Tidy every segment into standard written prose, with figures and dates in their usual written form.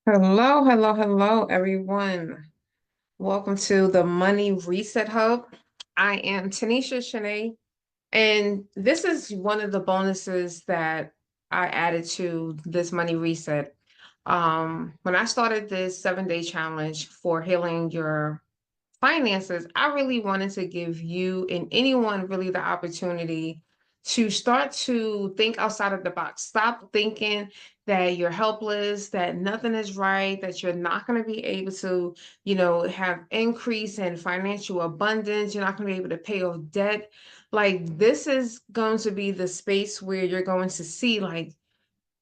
Hello, hello, hello, everyone. Welcome to the Money Reset Hub. I am Tanisha Shanae, and this is one of the bonuses that I added to this Money Reset. When I started this 7-day challenge for healing your finances, I really wanted to give you and anyone really the opportunity to start to think outside of the box. Stop thinking that you're helpless, that nothing is right, that you're not going to be able to, have increase in financial abundance. You're not going to be able to pay off debt. Like, this is going to be the space where you're going to see, like,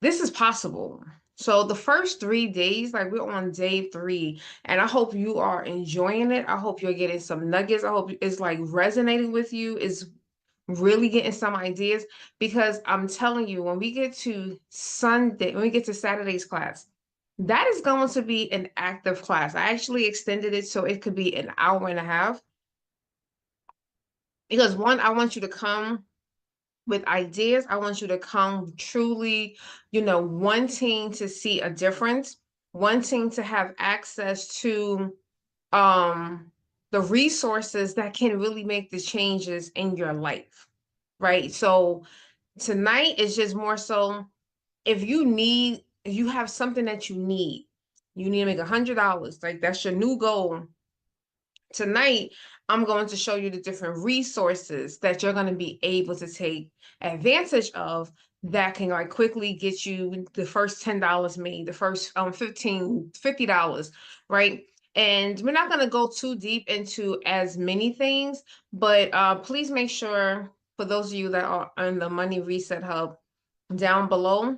this is possible. So the first 3 days, like we're on day 3, and I hope you are enjoying it. I hope you're getting some nuggets. I hope it's like resonating with you, is really getting some ideas, because I'm telling you, when we get to Sunday, when we get to Saturday's class, that is going to be an active class. I actually extended it so it could be an hour and a half, because one, I want you to come with ideas. I want you to come truly, wanting to see a difference, wanting to have access to the resources that can really make the changes in your life, right? So tonight is just more so, if you have something that you need to make $100, like that's your new goal. Tonight, I'm going to show you the different resources that you're going to be able to take advantage of, that can like quickly get you the first $10 made, the first 15, $50, right? And we're not going to go too deep into as many things, but please make sure, for those of you that are on the Money Reset Hub, down below,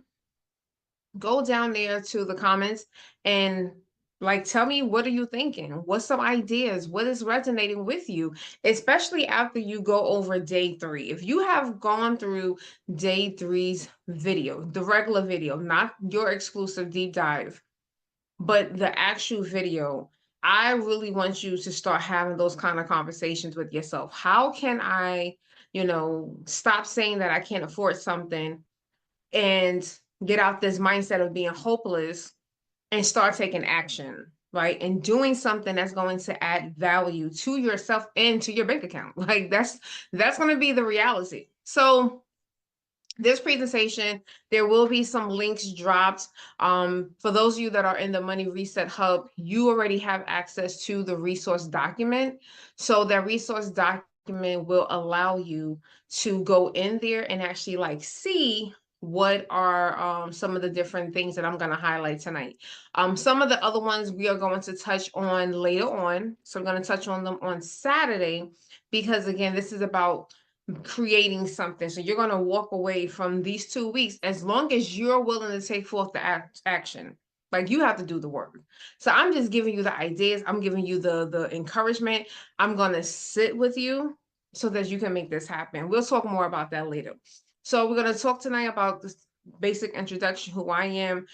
go down there to the comments and like tell me, what are you thinking? What's some ideas? What is resonating with you? Especially after you go over day 3. If you have gone through day 3's video, the regular video, not your exclusive deep dive, but the actual video, I really want you to start having those kind of conversations with yourself. How can I, stop saying that I can't afford something and get out this mindset of being hopeless and start taking action, right? And doing something that's going to add value to yourself and to your bank account. Like that's going to be the reality. So this presentation, there will be some links dropped. For those of you that are in the Money Reset Hub, you already have access to the resource document. So that resource document will allow you to go in there and actually like see what are some of the different things that I'm going to highlight tonight. Some of the other ones we are going to touch on later on. So I'm going to touch on them on Saturday, because again, this is about creating something. So you're going to walk away from these 2 weeks, as long as you're willing to take forth the action. Like, you have to do the work. So I'm just giving you the ideas. I'm giving you the encouragement. I'm going to sit with you so that you can make this happen. We'll talk more about that later. So we're going to talk tonight about this basic introduction, who I am,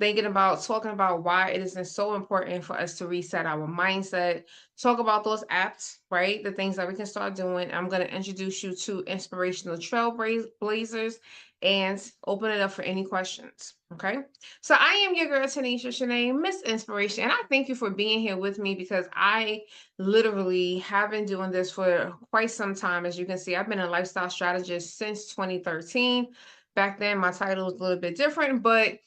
talking about why it isn't so important for us to reset our mindset, talk about those apps, right? The things that we can start doing. I'm going to introduce you to Inspirational Trailblazers and open it up for any questions. Okay. So I am your girl, Tanisha Shanae, Miss Inspiration. And I thank you for being here with me, because I literally have been doing this for quite some time. As you can see, I've been a lifestyle strategist since 2013. Back then, my title was a little bit different, but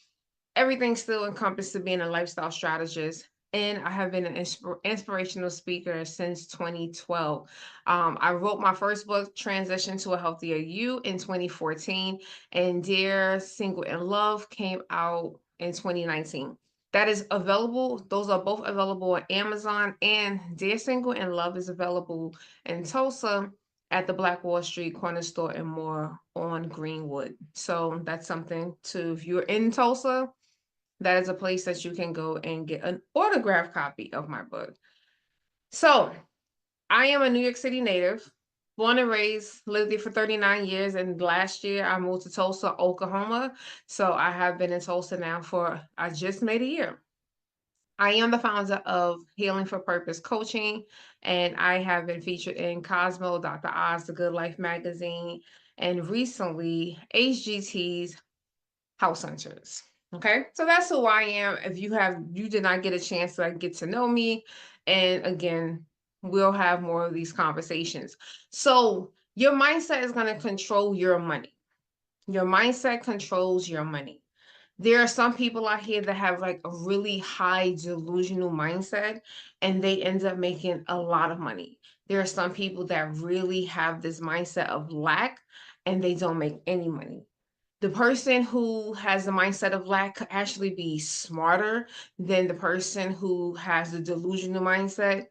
everything still encompassed to being a lifestyle strategist. And I have been an inspirational speaker since 2012. I wrote my first book, Transition to a Healthier You, in 2014. And Dear Single in Love came out in 2019. That is available. Those are both available on Amazon. And Dear Single in Love is available in Tulsa at the Black Wall Street Corner Store and more on Greenwood. So that's something to, if you're in Tulsa, that is a place that you can go and get an autographed copy of my book. So I am a New York City native, born and raised, lived there for 39 years. And last year I moved to Tulsa, Oklahoma. So I have been in Tulsa now I just made a year. I am the founder of Healing for Purpose Coaching, and I have been featured in Cosmo, Dr. Oz, The Good Life magazine, and recently HGT's house hunters. Okay, so that's who I am. If you did not get a chance to get to know me, and again, we'll have more of these conversations. So your mindset is going to control your money. Your mindset controls your money. There are some people out here that have like a really high delusional mindset and they end up making a lot of money. There are some people that really have this mindset of lack and they don't make any money. The person who has the mindset of lack could actually be smarter than the person who has the delusional mindset.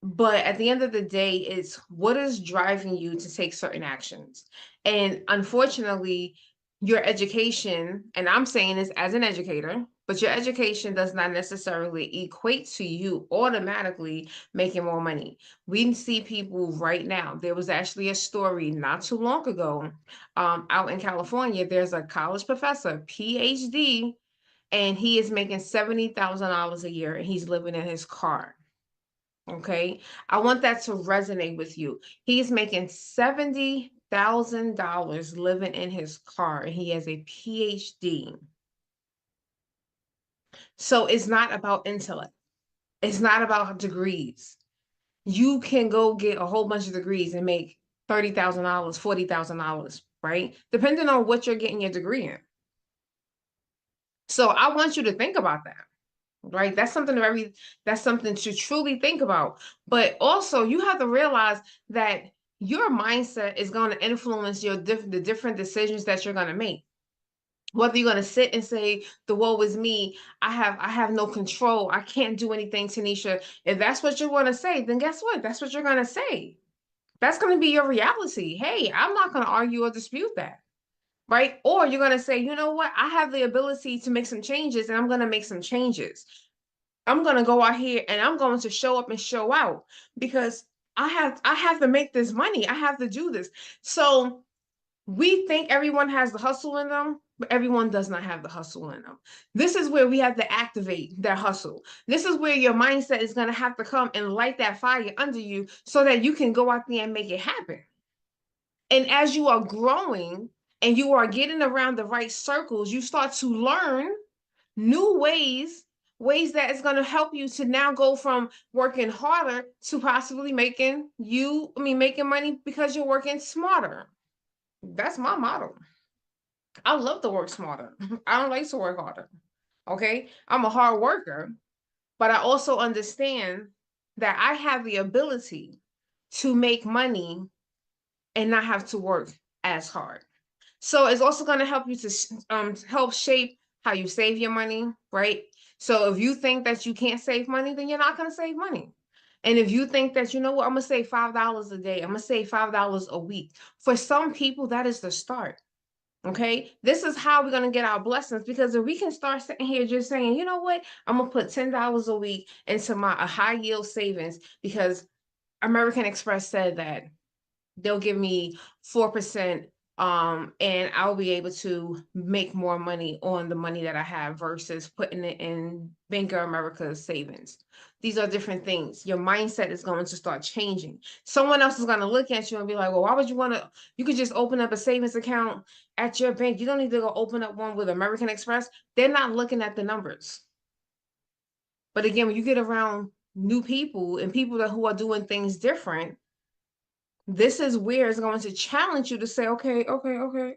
But at the end of the day, it's what is driving you to take certain actions. And unfortunately, your education, and I'm saying this as an educator, but your education does not necessarily equate to you automatically making more money. We see people right now. There was actually a story not too long ago out in California. There's a college professor, PhD, and he is making $70,000 a year and he's living in his car. Okay. I want that to resonate with you. He's making $70,000 living in his car and he has a PhD. So it's not about intellect. It's not about degrees. You can go get a whole bunch of degrees and make $30,000, $40,000, right? Depending on what you're getting your degree in. So I want you to think about that. Right, that's something to truly think about. But also you have to realize that your mindset is going to influence the different decisions that you're going to make. Whether you're going to sit and say the woe is me, I have no control, I can't do anything, Tanisha. If that's what you want to say, then guess what, that's what you're going to say. That's going to be your reality. Hey, I'm not going to argue or dispute that. Right, or you're going to say, you know what, I have the ability to make some changes and I'm going to make some changes. I'm going to go out here and I'm going to show up and show out because I have to make this money. I have to do this. So we think everyone has the hustle in them, but everyone does not have the hustle in them. This is where we have to activate that hustle. This is where your mindset is going to have to come and light that fire under you so that you can go out there and make it happen. And as you are growing and you are getting around the right circles, you start to learn new ways that is going to help you to now go from working harder to possibly making money because you're working smarter. That's my motto. I love to work smarter. I don't like to work harder. Okay, I'm a hard worker, but I also understand that I have the ability to make money and not have to work as hard. So it's also going to help you to help shape how you save your money, right? So if you think that you can't save money, then you're not going to save money. And if you think that, you know what, I'm going to save $5 a day, I'm going to save $5 a week. For some people, that is the start. Okay. This is how we're going to get our blessings, because if we can start sitting here just saying, you know what, I'm going to put $10 a week into my a high yield savings because American Express said that they'll give me 4%, and I'll be able to make more money on the money that I have versus putting it in Bank of America's savings. These are different things. Your mindset is going to start changing. Someone else is going to look at you and be like, well, why would you want to? You could just open up a savings account at your bank. You don't need to go open up one with American Express. They're not looking at the numbers. But again, when you get around new people and people who are doing things different, this is where it's going to challenge you to say, okay, all right,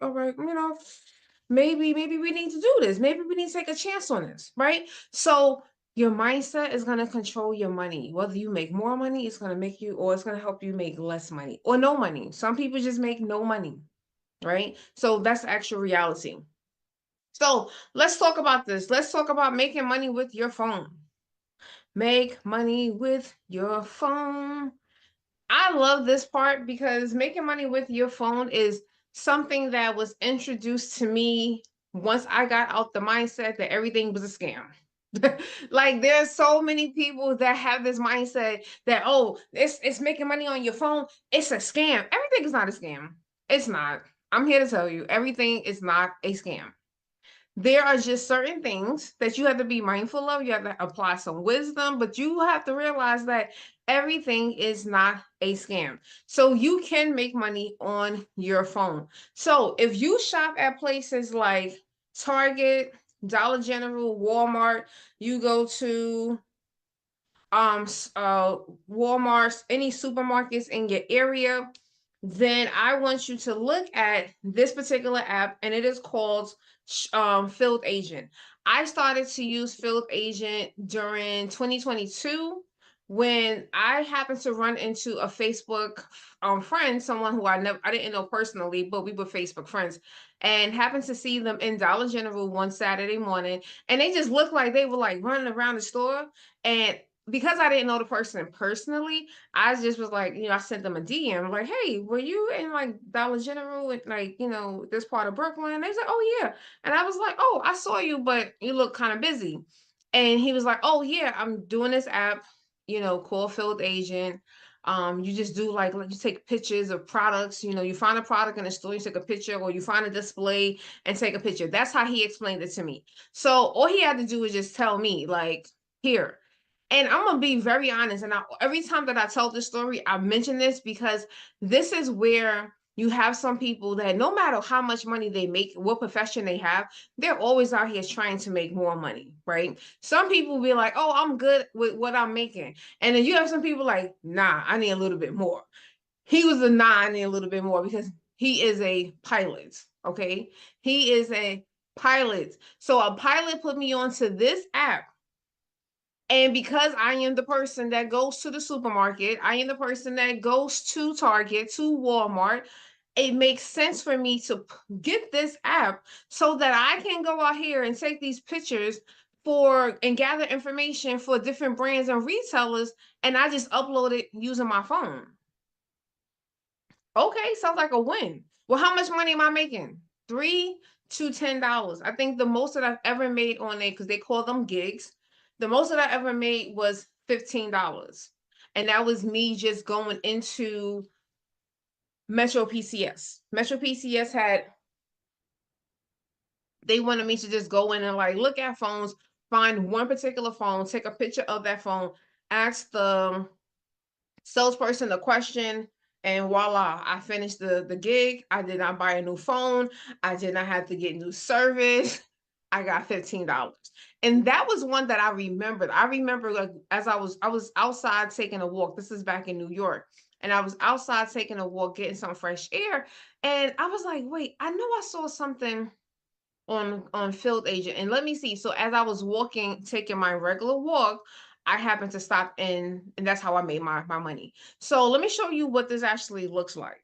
maybe we need to do this. Maybe we need to take a chance on this, right? So your mindset is going to control your money. Whether you make more money, it's going to make you, or it's going to help you make less money or no money. Some people just make no money, right? So that's actual reality. So let's talk about this. Let's talk about making money with your phone. Make money with your phone. I love this part because making money with your phone is something that was introduced to me once I got out the mindset that everything was a scam. Like there's so many people that have this mindset that, oh, it's making money on your phone, it's a scam. Everything is not a scam. It's not. I'm here to tell you, everything is not a scam. There are just certain things that you have to be mindful of. You have to apply some wisdom, but you have to realize that everything is not a scam. So you can make money on your phone. So if you shop at places like Target, Dollar General, Walmart, you go to Walmart's, any supermarkets in your area, then I want you to look at this particular app, and it is called Field Agent. I started to use Field Agent during 2022 when I happened to run into a Facebook friend, someone who I didn't know personally, but we were Facebook friends, and happened to see them in Dollar General one Saturday morning, and they just looked like they were like running around the store. And because I didn't know the person personally, I just was like, I sent them a DM like, "Hey, were you in like Dollar General in like, this part of Brooklyn?" They said, "Oh yeah." And I was like, "Oh, I saw you, but you look kind of busy." And he was like, "Oh yeah, I'm doing this app, call Field Agent. You just do like you take pictures of products, you find a product in the store, you take a picture, or you find a display and take a picture." That's how he explained it to me. So all he had to do was just tell me, like, here. And I'm gonna be very honest. And every time that I tell this story, I mention this because this is where you have some people that no matter how much money they make, what profession they have, they're always out here trying to make more money, right? Some people be like, "Oh, I'm good with what I'm making." And then you have some people like, "Nah, I need a little bit more." He was a nah, I need a little bit more because he is a pilot, okay? He is a pilot. So a pilot put me onto this app, and because I am the person that goes to the supermarket, I am the person that goes to Target, to Walmart, it makes sense for me to get this app so that I can go out here and take these pictures for and gather information for different brands and retailers, and I just upload it using my phone. Okay, sounds like a win. Well, how much money am I making? $3 to $10. I think the most that I've ever made on it, because they call them gigs, the most that I ever made was $15. And that was me just going into Metro PCS. Metro PCS they wanted me to just go in and like look at phones, find one particular phone, take a picture of that phone, ask the salesperson a question, and voila, I finished the gig. I did not buy a new phone. I did not have to get new service. I got $15. And that was one that I remembered. I remember, like, as I was outside taking a walk. This is back in New York. And I was outside taking a walk, getting some fresh air. And I was like, wait, I know I saw something on Field Agent, and let me see. So as I was walking, taking my regular walk, I happened to stop in, and that's how I made my money. So let me show you what this actually looks like.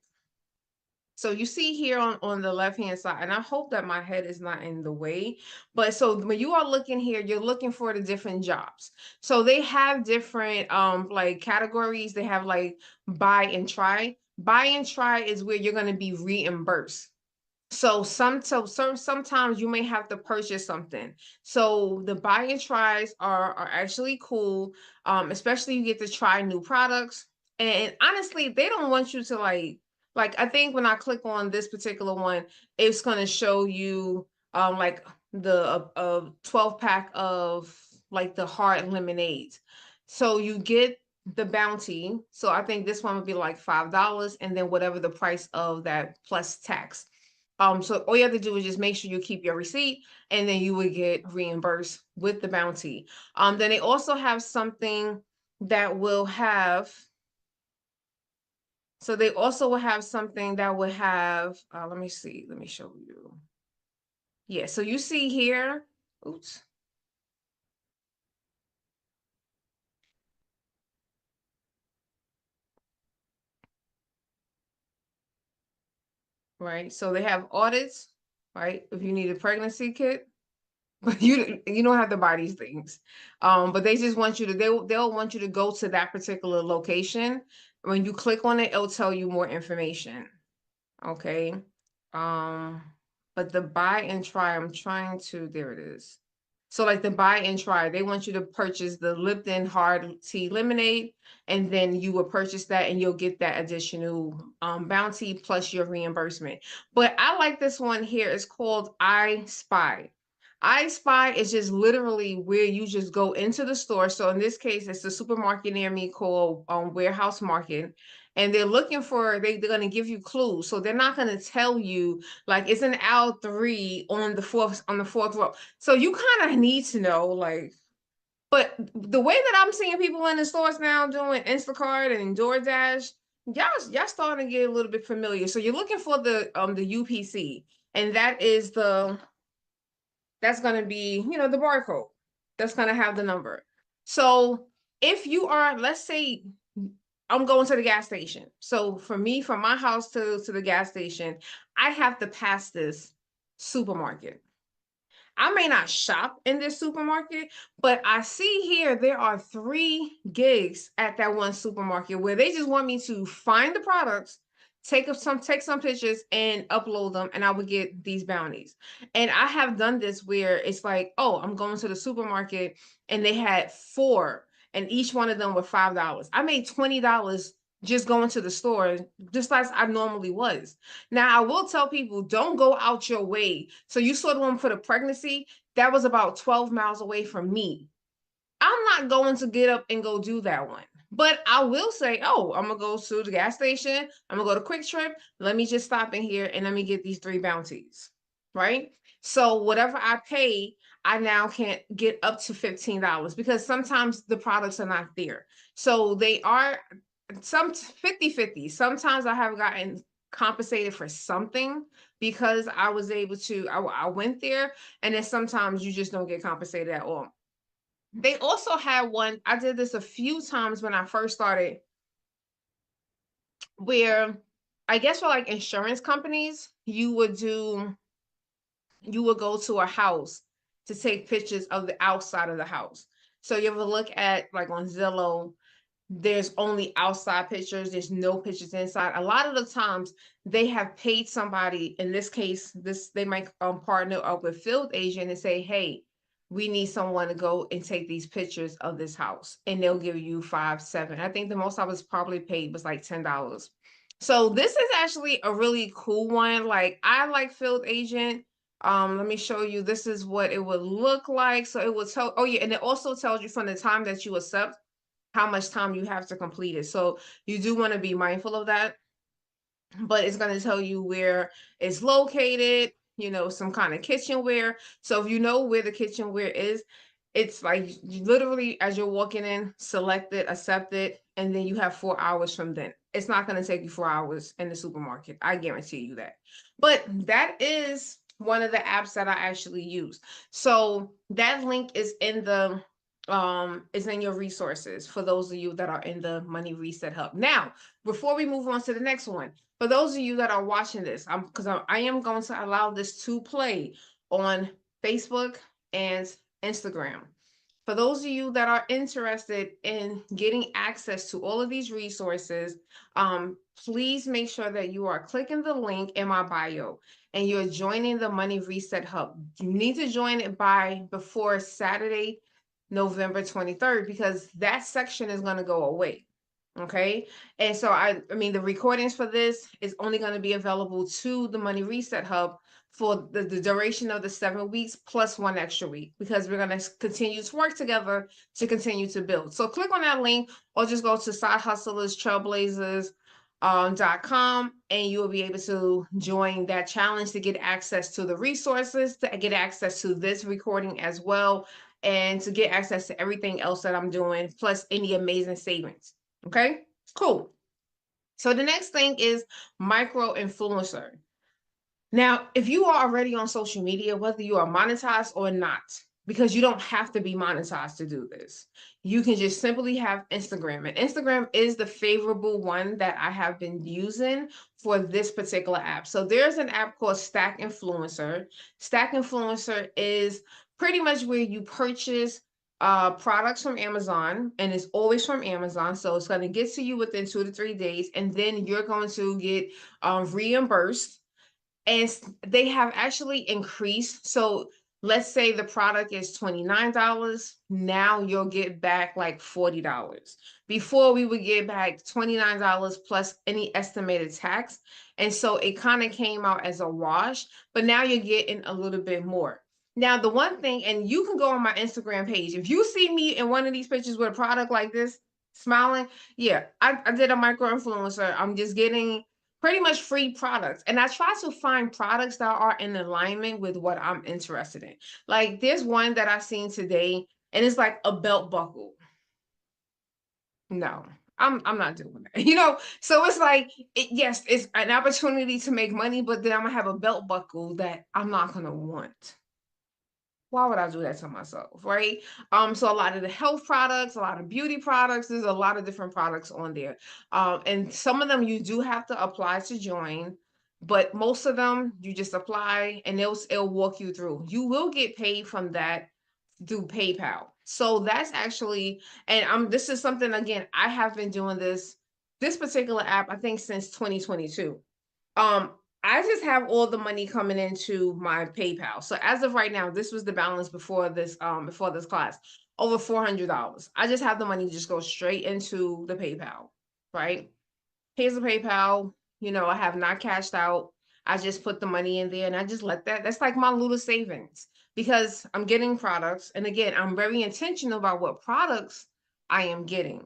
So you see here on the left hand side, and I hope that my head is not in the way. But so when you are looking here, you're looking for the different jobs. So they have different like categories. They have like buy and try. Buy and try is where you're going to be reimbursed. So sometimes you may have to purchase something. So the buy and tries are actually cool. Especially you get to try new products. And honestly, they don't want you to like I think when I click on this particular one, it's gonna show you like the 12 pack of like the hard lemonades. So you get the bounty. So I think this one would be like $5, and then whatever the price of that plus tax. So all you have to do is just make sure you keep your receipt, and then you would get reimbursed with the bounty. Then they also have something that will have, so they also will have something that will have, let me see, let me show you. Yeah, so you see here, oops, right? So they have audits, right? If you need a pregnancy kit, but you don't have to buy these things. But they just want you to they'll want you to go to that particular location. When you click on it, it'll tell you more information. Okay. Um, but the buy and try, I'm trying to, there it is. So like the buy and try, they want you to purchase the Lipton hard tea lemonade, and then you will purchase that and you'll get that additional bounty plus your reimbursement. But I like this one here. It's called I Spy. I Spy is just literally where you just go into the store. So in this case, it's the supermarket near me called Warehouse Market. and they're looking for they're going to give you clues. So they're not going to tell you like it's an aisle 3 on the fourth row. So you kind of need to know like, but the way that I'm seeing people in the stores now doing Instacart and DoorDash, y'all starting to get a little bit familiar. So you're looking for the UPC, and that's going to be, the barcode. That's going to have the number. So if you are, let's say I'm going to the gas station. So for me, from my house to the gas station, I have to pass this supermarket. I may not shop in this supermarket, but I see here there are 3 gigs at that one supermarket where they just want me to find the products, take some pictures and upload them, and I would get these bounties. And I have done this where it's like, oh, I'm going to the supermarket and they had 4 and each one of them were $5. I made $20 just going to the store, just as I normally was. Now, I will tell people don't go out your way. So, you saw the one for the pregnancy, that was about 12 miles away from me. I'm not going to get up and go do that one. But I will say, oh, I'm going to go to the gas station. I'm going to go to Quick Trip. Let me just stop in here and let me get these 3 bounties. Right. So, whatever I pay, I now can't get up to $15 because sometimes the products are not there. So, they are some 50-50. Sometimes I have gotten compensated for something because I was able to, I went there, and then sometimes you just don't get compensated at all. They also had one, I did this a few times when I first started, where I guess for like insurance companies, you would go to a house to take pictures of the outside of the house. So you ever look at like on Zillow, there's only outside pictures, there's no pictures inside. A lot of the times they have paid somebody, in this case, they might partner up with field agent and say, hey, we need someone to go and take these pictures of this house, and they'll give you 5, 7. I think the most I was probably paid was like $10. So this is actually a really cool one. Like, I like field agent. Let me show you, this is what it would look like. So it will tell, oh yeah, and it also tells you from the time that you accept how much time you have to complete it. So you do want to be mindful of that, but it's going to tell you where it's located, some kind of kitchenware. So if you know where the kitchenware is, it's like literally as you're walking in, select it, accept it, and then you have 4 hours from then. It's not going to take you 4 hours in the supermarket. I guarantee you that. But that is one of the apps that I actually use. So that link is in your resources for those of you that are in the Money Reset Hub. Now, before we move on to the next one, for those of you that are watching this, I am going to allow this to play on Facebook and Instagram. For those of you that are interested in getting access to all of these resources, please make sure that you are clicking the link in my bio and you're joining the Money Reset Hub. You need to join it by before Saturday, November 23rd, because that section is going to go away. Okay. And so I mean, the recordings for this is only going to be available to the Money Reset Hub for the duration of the 7 weeks plus 1 extra week, because we're going to continue to work together to continue to build. So click on that link or just go to Side Hustlers Trailblazers .com, and you will be able to join that challenge to get access to the resources, to get access to this recording as well, and to get access to everything else that I'm doing, plus any amazing savings. Okay, cool. So the next thing is micro influencer. Now, if you are already on social media, whether you are monetized or not, because you don't have to be monetized to do this, you can just simply have Instagram. And Instagram is the favorable one that I have been using for this particular app. So there's an app called Stack Influencer. Stack Influencer is pretty much where you purchase products from Amazon, and it's always from Amazon. So it's going to get to you within 2 to 3 days, and then you're going to get reimbursed, and they have actually increased. So let's say the product is $29. Now you'll get back like $40. Before, we would get back $29 plus any estimated tax. And so it kind of came out as a wash, but now you're getting a little bit more. Now, the one thing, and you can go on my Instagram page, if you see me in one of these pictures with a product like this, Smiling. Yeah, I did a micro influencer. I'm just getting pretty much free products. And I try to find products that are in alignment with what I'm interested in. Like there's one that I seen today, and it's like a belt buckle. No, I'm not doing that. So it's like yes, it's an opportunity to make money, but then I'm gonna have a belt buckle that I'm not gonna want. Why would I do that to myself, right? So a lot of the health products, a lot of beauty products, there's a lot of different products on there. And some of them you do have to apply to join, but most of them you just apply and it'll walk you through. You will get paid from that through PayPal. So that's actually, and this is something again, I have been doing this particular app, I think since 2022. Um, I just have all the money coming into my PayPal. So as of right now, this was the balance before this class. Over $400. I just have the money just go straight into the PayPal, right? Here's the PayPal. I have not cashed out. I just put the money in there and I just let that's like my little savings because I'm getting products. And again, I'm very intentional about what products I am getting.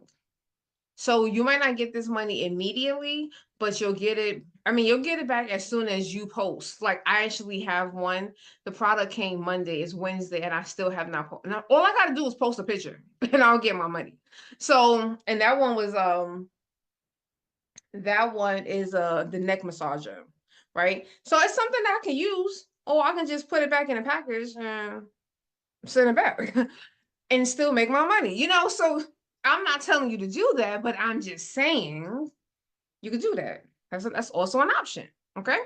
So you might not get this money immediately, but you'll get it. I mean, you'll get it back as soon as you post. Like I actually have one. The product came Monday, it's Wednesday, and I still have not posted. Now, all I gotta do is post a picture and I'll get my money. So, and that one is the neck massager, right? So it's something that I can use, or I can just put it back in a package and send it back and still make my money. So I'm not telling you to do that, but I'm just saying you could do that. That's also an option. Okay.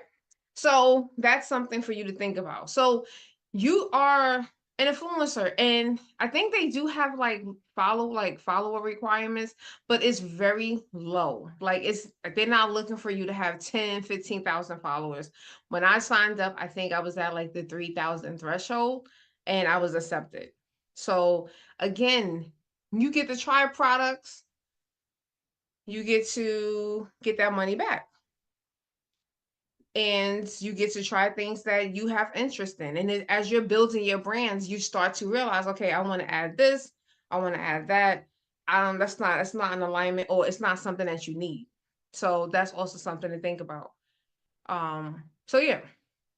So that's something for you to think about. So you are an influencer, and I think they do have follower requirements, but it's very low. Like they're not looking for you to have 10, 15,000 followers. When I signed up, I think I was at like the 3,000 threshold and I was accepted. So again, you get to try products, you get to get that money back and you get to try things that you have interest in. And as you're building your brands, you start to realize, okay, I want to add this, I want to add that. That's not an alignment, or it's not something that you need. So that's also something to think about. So yeah.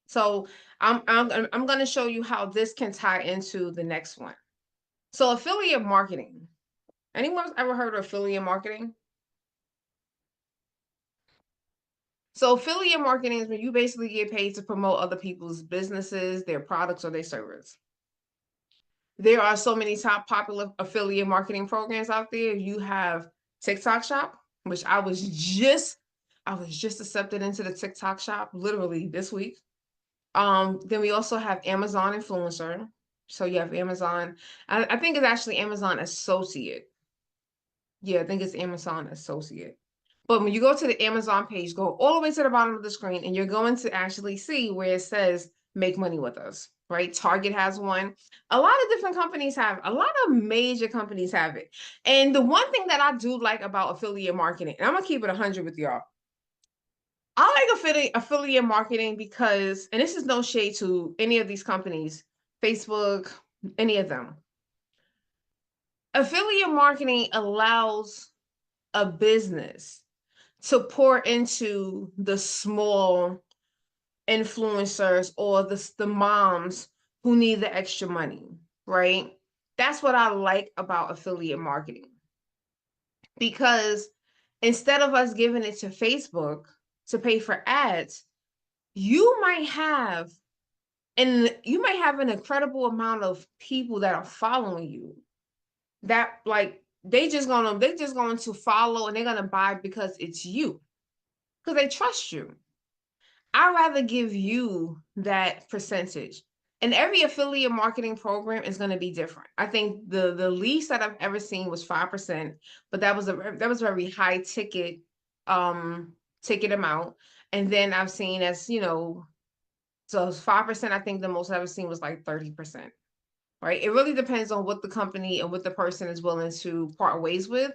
So I'm going to show you how this can tie into the next one. So affiliate marketing. Anyone ever heard of affiliate marketing? So affiliate marketing is when you basically get paid to promote other people's businesses, their products, or their service. There are so many top popular affiliate marketing programs out there. You have TikTok Shop, which I was just accepted into the TikTok Shop literally this week. Then we also have Amazon Influencer. So you have Amazon. I think it's actually Amazon Associate. Yeah, I think it's Amazon Associate. But when you go to the Amazon page, go all the way to the bottom of the screen, and you're going to actually see where it says make money with us, right? Target has one. A lot of different companies a lot of major companies have it. And the one thing that I do like about affiliate marketing, and I'm gonna keep it 100 with y'all. I like affiliate marketing because, and this is no shade to any of these companies, Facebook, any of them. Affiliate marketing allows a business to pour into the small influencers or the moms who need the extra money, right? That's what I like about affiliate marketing. Because instead of us giving it to Facebook to pay for ads, you might have an incredible amount of people that are following you that like they just going to follow and they're going to buy because it's you, because they trust you. I'd rather give you that percentage. And every affiliate marketing program is going to be different. I think the least that I've ever seen was 5%, but that was a very high ticket amount. And then I've seen so 5%, I think the most I've ever seen was like 30%. Right? It really depends on what the company and what the person is willing to part ways with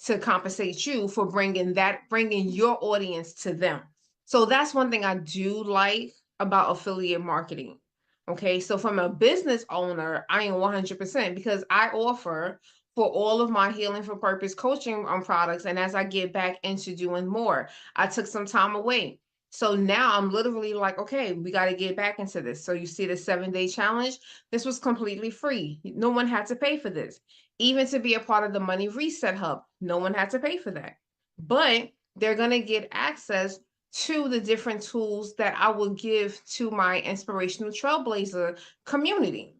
to compensate you for bringing your audience to them. So that's one thing I do like about affiliate marketing. Okay, so from a business owner, I am 100% because I offer for all of my Healing for Purpose coaching products. And as I get back into doing more, I took some time away. So now I'm literally like, okay, we got to get back into this. So you see the 7-day challenge, this was completely free. No one had to pay for this. Even to be a part of the Money Reset Hub, no one had to pay for that. But they're going to get access to the different tools that I will give to my inspirational trailblazer community.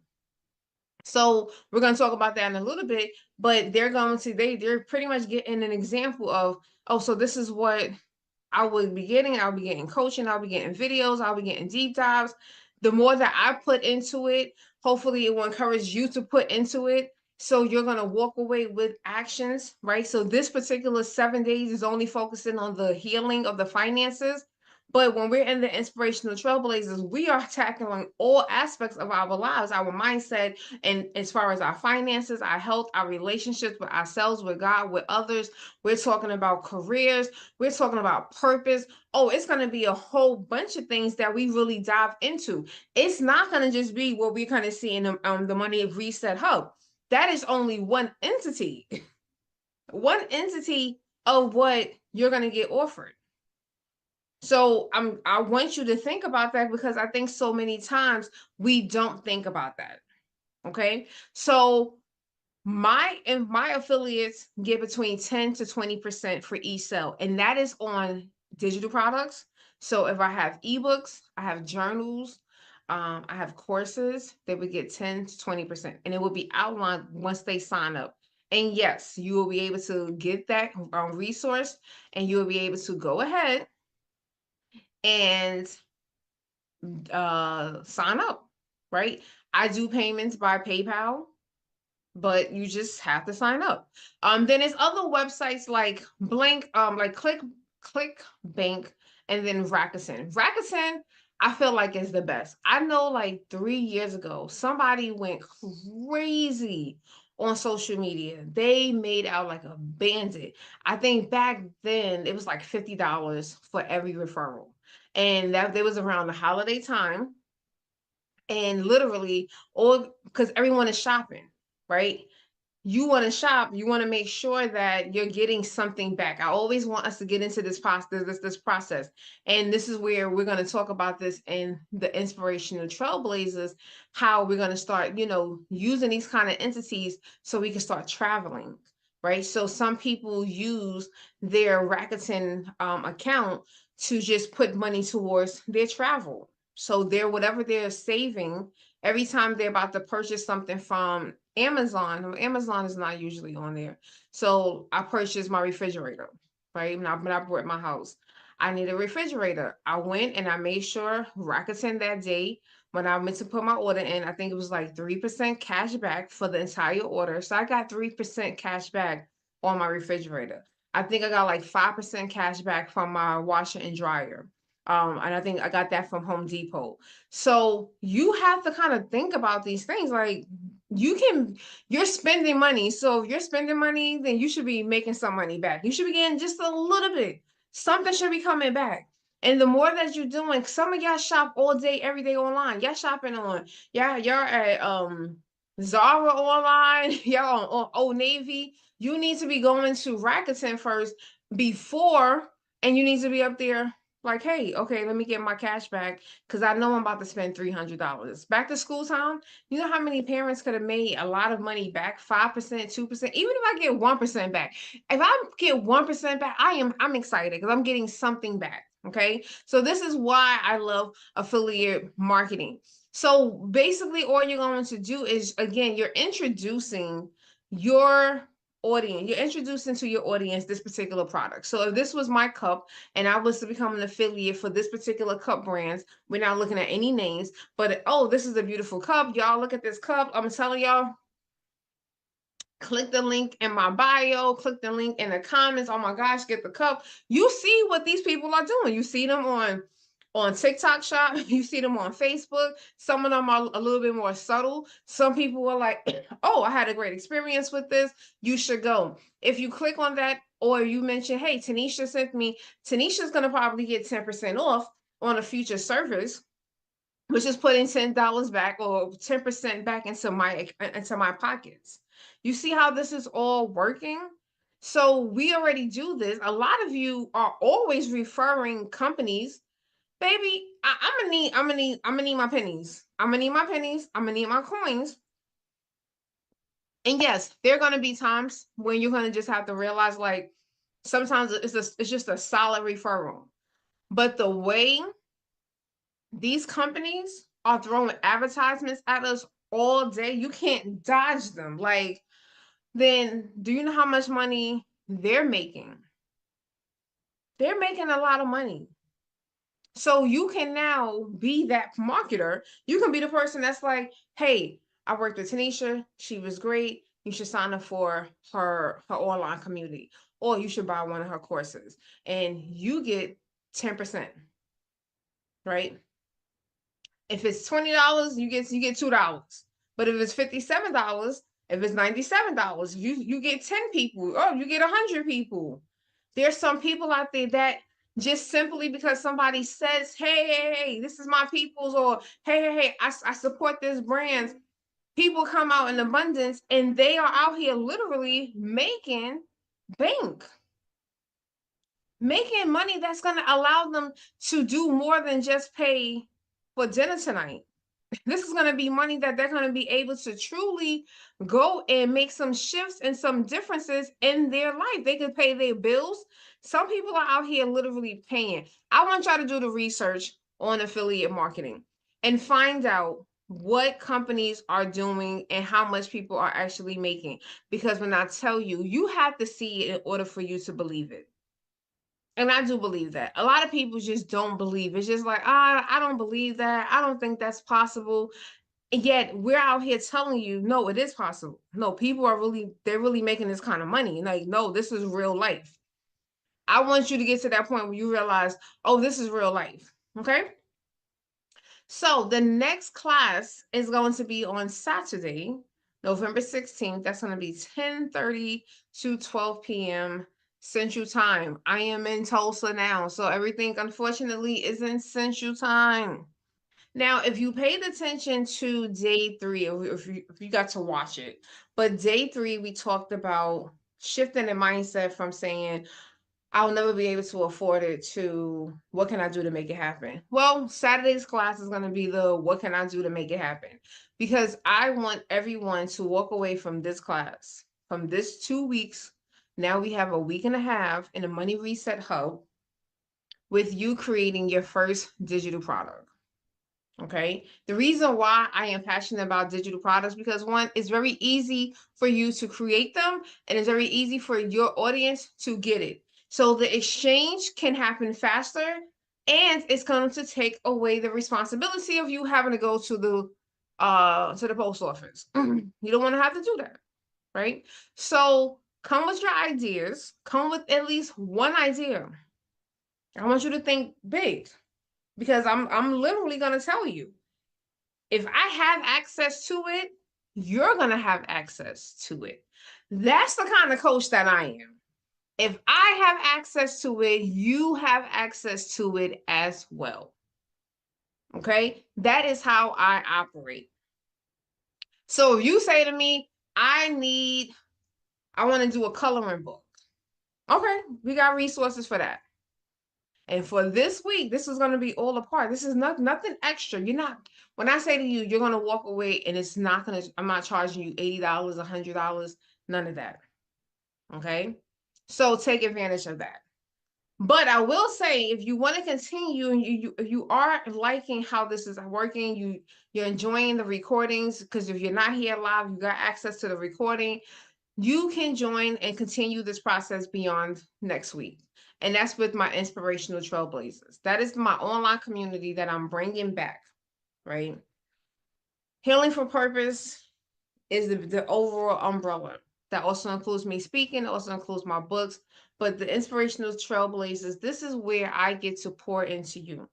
So we're going to talk about that in a little bit, but they're pretty much getting an example of, oh, so this is what I would be getting. I'll be getting coaching, I'll be getting videos, I'll be getting deep dives. The more that I put into it, hopefully it will encourage you to put into it. So you're going to walk away with actions, right? So this particular 7 days is only focusing on the healing of the finances. But when we're in the inspirational trailblazers, we are tackling all aspects of our lives, our mindset, and as far as our finances, our health, our relationships with ourselves, with God, with others. We're talking about careers. We're talking about purpose. Oh, it's going to be a whole bunch of things that we really dive into. It's not going to just be what we kind of see in the Money Reset Hub. That is only one entity, one entity of what you're going to get offered. So I want you to think about that, because I think so many times we don't think about that. Okay. So my affiliates get between 10 to 20% for each sale, and that is on digital products. So if I have ebooks, I have journals, I have courses, they would get 10 to 20%, and it will be outlined once they sign up. And yes, you will be able to get that resource, and you will be able to go ahead and sign up, right? I do payments by PayPal, but you just have to sign up. Then there's other websites like Click Bank, and then Rakuten. Rakuten, I feel like is the best. I know like 3 years ago, somebody went crazy on social media. They made out like a bandit. I think back then it was like $50 for every referral. And that was around the holiday time. And literally all because everyone is shopping, right? You want to shop, you want to make sure that you're getting something back. I always want us to get into this process, this process. And this is where we're going to talk about this in the inspirational trailblazers, how we're going to start, using these kind of entities so we can start traveling, right? So some people use their Rakuten account to just put money towards their travel. So whatever they're saving every time they're about to purchase something from Amazon is not usually on there. So I purchased my refrigerator, right? When I bought my house, I need a refrigerator. I went and I made sure Rakuten that day when I went to put my order in, I think it was like 3% cash back for the entire order. So I got 3% cash back on my refrigerator. I think I got like 5% cash back from my washer and dryer. And I think I got that from Home Depot. So you have to kind of think about these things. Like you're spending money. So if you're spending money, then you should be making some money back. You should be getting just a little bit. Something should be coming back. And the more that you're doing, some of y'all shop all day, every day online. Y'all shopping on, y'all at Zara online, y'all on Old Navy. You need to be going to Rakuten first before, and you need to be up there like, hey, okay, let me get my cash back because I know I'm about to spend $300. Back to school time, you know how many parents could have made a lot of money back, 5%, 2%, even if I get 1% back. If I get 1% back, I'm excited because I'm getting something back. Okay. So this is why I love affiliate marketing. So basically, all you're going to do is, again, you're introducing your audience, you're introducing to your audience this particular product. So if this was my cup and I was to become an affiliate for this particular cup brands, we're not looking at any names, but oh, this is a beautiful cup. Y'all look at this cup. I'm telling y'all, click the link in my bio, click the link in the comments. Oh my gosh, get the cup. You see what these people are doing. You see them on TikTok shop, you see them on Facebook. Some of them are a little bit more subtle. Some people are like, oh, I had a great experience with this. You should go. If you click on that, or you mention, hey, Tanisha sent me, Tanisha's going to probably get 10% off on a future service which is putting $10 back or 10% back into my pockets. You see how this is all working? So we already do this. A lot of you are always referring companies. Baby, I'm gonna need my pennies. I'm gonna need my pennies. I'm gonna need my coins. And yes, there are gonna be times when you're gonna just have to realize, like, sometimes it's just a solid referral. But the way these companies are throwing advertisements at us all day, you can't dodge them. Like, then do you know how much money they're making? They're making a lot of money. So you can now be that marketer. You can be the person that's like, hey, I worked with Tanisha. She was great. You should sign up for her online community, or you should buy one of her courses, and you get 10%, right? If it's $20, you get $2. But if it's $57, if it's $97, you get 10 people. Oh, you get 100 people. There's some people out there that just simply because somebody says, hey, this is my people's, or hey, I support this brand. People come out in abundance and they are out here literally making bank, making money that's going to allow them to do more than just pay for dinner tonight. This is going to be money that they're going to be able to truly go and make some shifts and some differences in their life. They could pay their bills. Some people are out here literally paying. I want y'all to do the research on affiliate marketing and find out what companies are doing and how much people are actually making. Because when I tell you, you have to see it in order for you to believe it. And I do believe that. A lot of people just don't believe. It's just like, I don't believe that. I don't think that's possible. And yet we're out here telling you, no, it is possible. No, people are they're really making this kind of money. Like, no, this is real life. I want you to get to that point where you realize, oh, this is real life. Okay. So the next class is going to be on Saturday, November 16th. That's going to be 10:30 to 12 p.m. Central Time. I am in Tulsa now, so everything unfortunately is in Central Time. Now, if you paid attention to day 3, or if you got to watch it, but day 3, we talked about shifting the mindset from saying, I'll never be able to afford it, to what can I do to make it happen? Well, Saturday's class is going to be the what can I do to make it happen? Because I want everyone to walk away from this class, from this 2 weeks. Now we have a week and a half in a Money Reset Hub with you creating your first digital product. Okay. The reason why I am passionate about digital products, because one, it's very easy for you to create them, and it's very easy for your audience to get it. So the exchange can happen faster, and it's going to take away the responsibility of you having to go to the post office. You don't want to have to do that, right? So come with your ideas, come with at least one idea. I want you to think big, because I'm literally going to tell you, if I have access to it, you're going to have access to it. That's the kind of coach that I am. If I have access to it, you have access to it as well. Okay? That is how I operate. So if you say to me, I want to do a coloring book. Okay, we got resources for that. And for this week, this is going to be all a part. This is nothing extra. You're not, when I say to you, you're going to walk away and it's not going to, I'm not charging you $80, $100, none of that. Okay. So take advantage of that. But I will say, if you want to continue and you are liking how this is working, you're enjoying the recordings, because if you're not here live, you got access to the recording. You can join and continue this process beyond next week. And that's with my Inspirational Trailblazers. That is my online community that I'm bringing back, right? Healing for Purpose is the overall umbrella. That also includes me speaking, also includes my books. But the Inspirational Trailblazers, this is where I get to pour into you.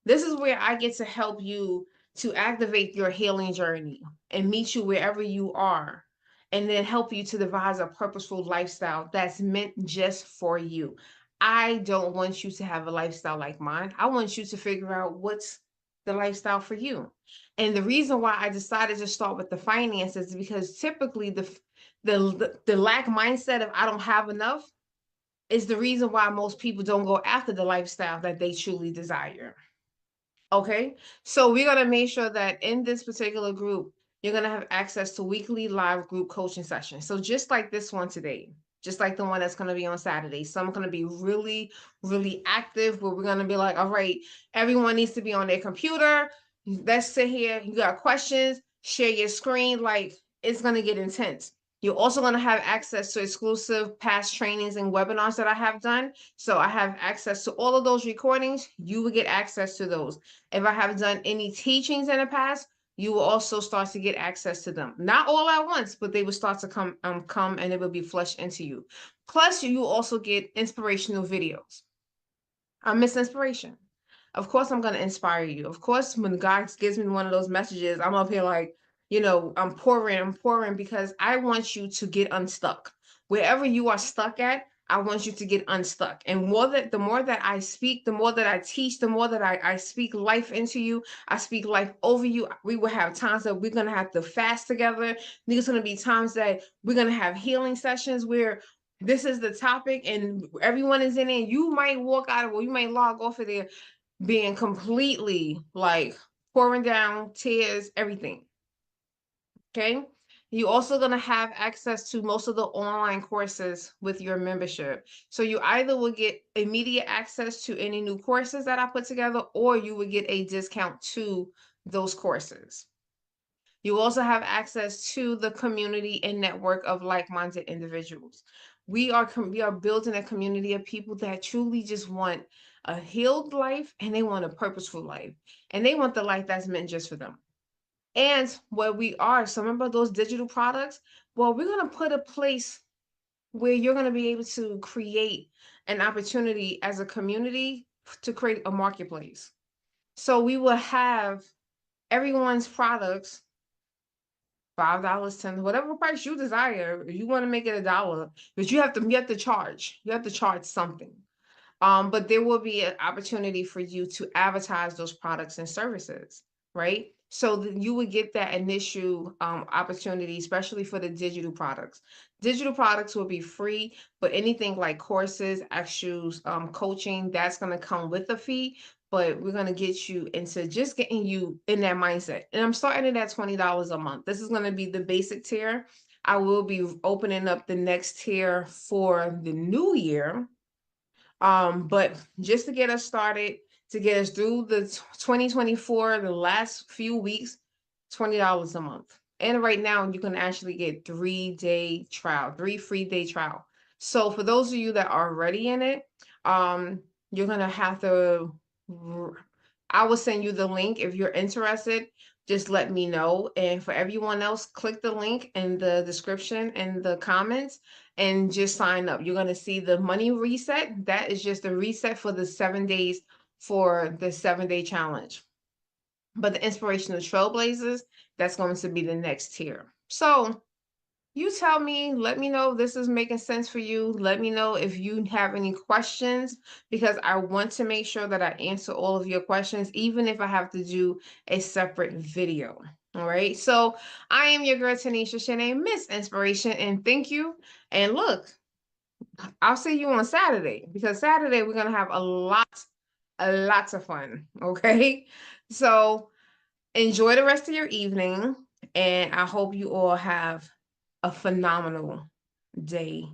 This is where I get to help you to activate your healing journey and meet you wherever you are, and then help you to devise a purposeful lifestyle that's meant just for you. I don't want you to have a lifestyle like mine. I want you to figure out what's the lifestyle for you. And the reason why I decided to start with the finances is because typically the lack mindset of I don't have enough is the reason why most people don't go after the lifestyle that they truly desire. Okay, so we're gonna make sure that in this particular group, you're gonna have access to weekly live group coaching sessions. So just like this one today, just like the one that's gonna be on Saturday, some are gonna be really, really active, where we're gonna be like, all right, everyone needs to be on their computer. Let's sit here. You got questions, share your screen. Like it's gonna get intense. You're also going to have access to exclusive past trainings and webinars that I have done. So I have access to all of those recordings. You will get access to those. If I have done any teachings in the past, you will also start to get access to them. Not all at once, but they will start to come and it will be flushed into you. Plus, you will also get inspirational videos. I miss inspiration. Of course, I'm going to inspire you. Of course, when God gives me one of those messages, I'm up here like, I'm pouring because I want you to get unstuck. Wherever you are stuck at, I want you to get unstuck. And the more that I speak, the more that I teach, the more that I speak life into you, I speak life over you. We will have times that we're going to have to fast together. There's going to be times that we're going to have healing sessions where this is the topic and everyone is in it. You might walk out of, or you might log off of there being completely like pouring down tears, everything. Okay. You're also going to have access to most of the online courses with your membership. So you either will get immediate access to any new courses that I put together, or you will get a discount to those courses. You also have access to the community and network of like-minded individuals. We are building a community of people that truly just want a healed life, and they want a purposeful life, and they want the life that's meant just for them. And where we are, so remember those digital products? Well, we're going to put a place where you're going to be able to create an opportunity as a community to create a marketplace. So we will have everyone's products $5, 10, whatever price you desire. If you want to make it $1, but you have to charge. You have to charge something. But there will be an opportunity for you to advertise those products and services, right? So that you would get that initial opportunity, especially for the digital products. Digital products will be free, but anything like courses, actual coaching, that's going to come with a fee. But we're going to get you into just getting you in that mindset. And I'm starting it at $20 a month. This is going to be the basic tier. I will be opening up the next tier for the new year. But just to get us started, to get us through the 2024, the last few weeks, $20 a month. And right now you can actually get 3-day trial, 3 free-day trial. So for those of you that are already in it, you're gonna have to, I will send you the link if you're interested. Just let me know. And for everyone else, click the link in the description and the comments and just sign up. You're going to see the money reset. That is just a reset for the 7 days for the 7-day challenge. But the inspirational trailblazers, that's going to be the next tier. So you tell me, let me know if this is making sense for you. Let me know if you have any questions, because I want to make sure that I answer all of your questions, even if I have to do a separate video. All right. So I am your girl, Tanisha Shanae, Miss Inspiration, and thank you. And look, I'll see you on Saturday, because Saturday we're going to have a lot of fun. Okay. So enjoy the rest of your evening, and I hope you all have a phenomenal day.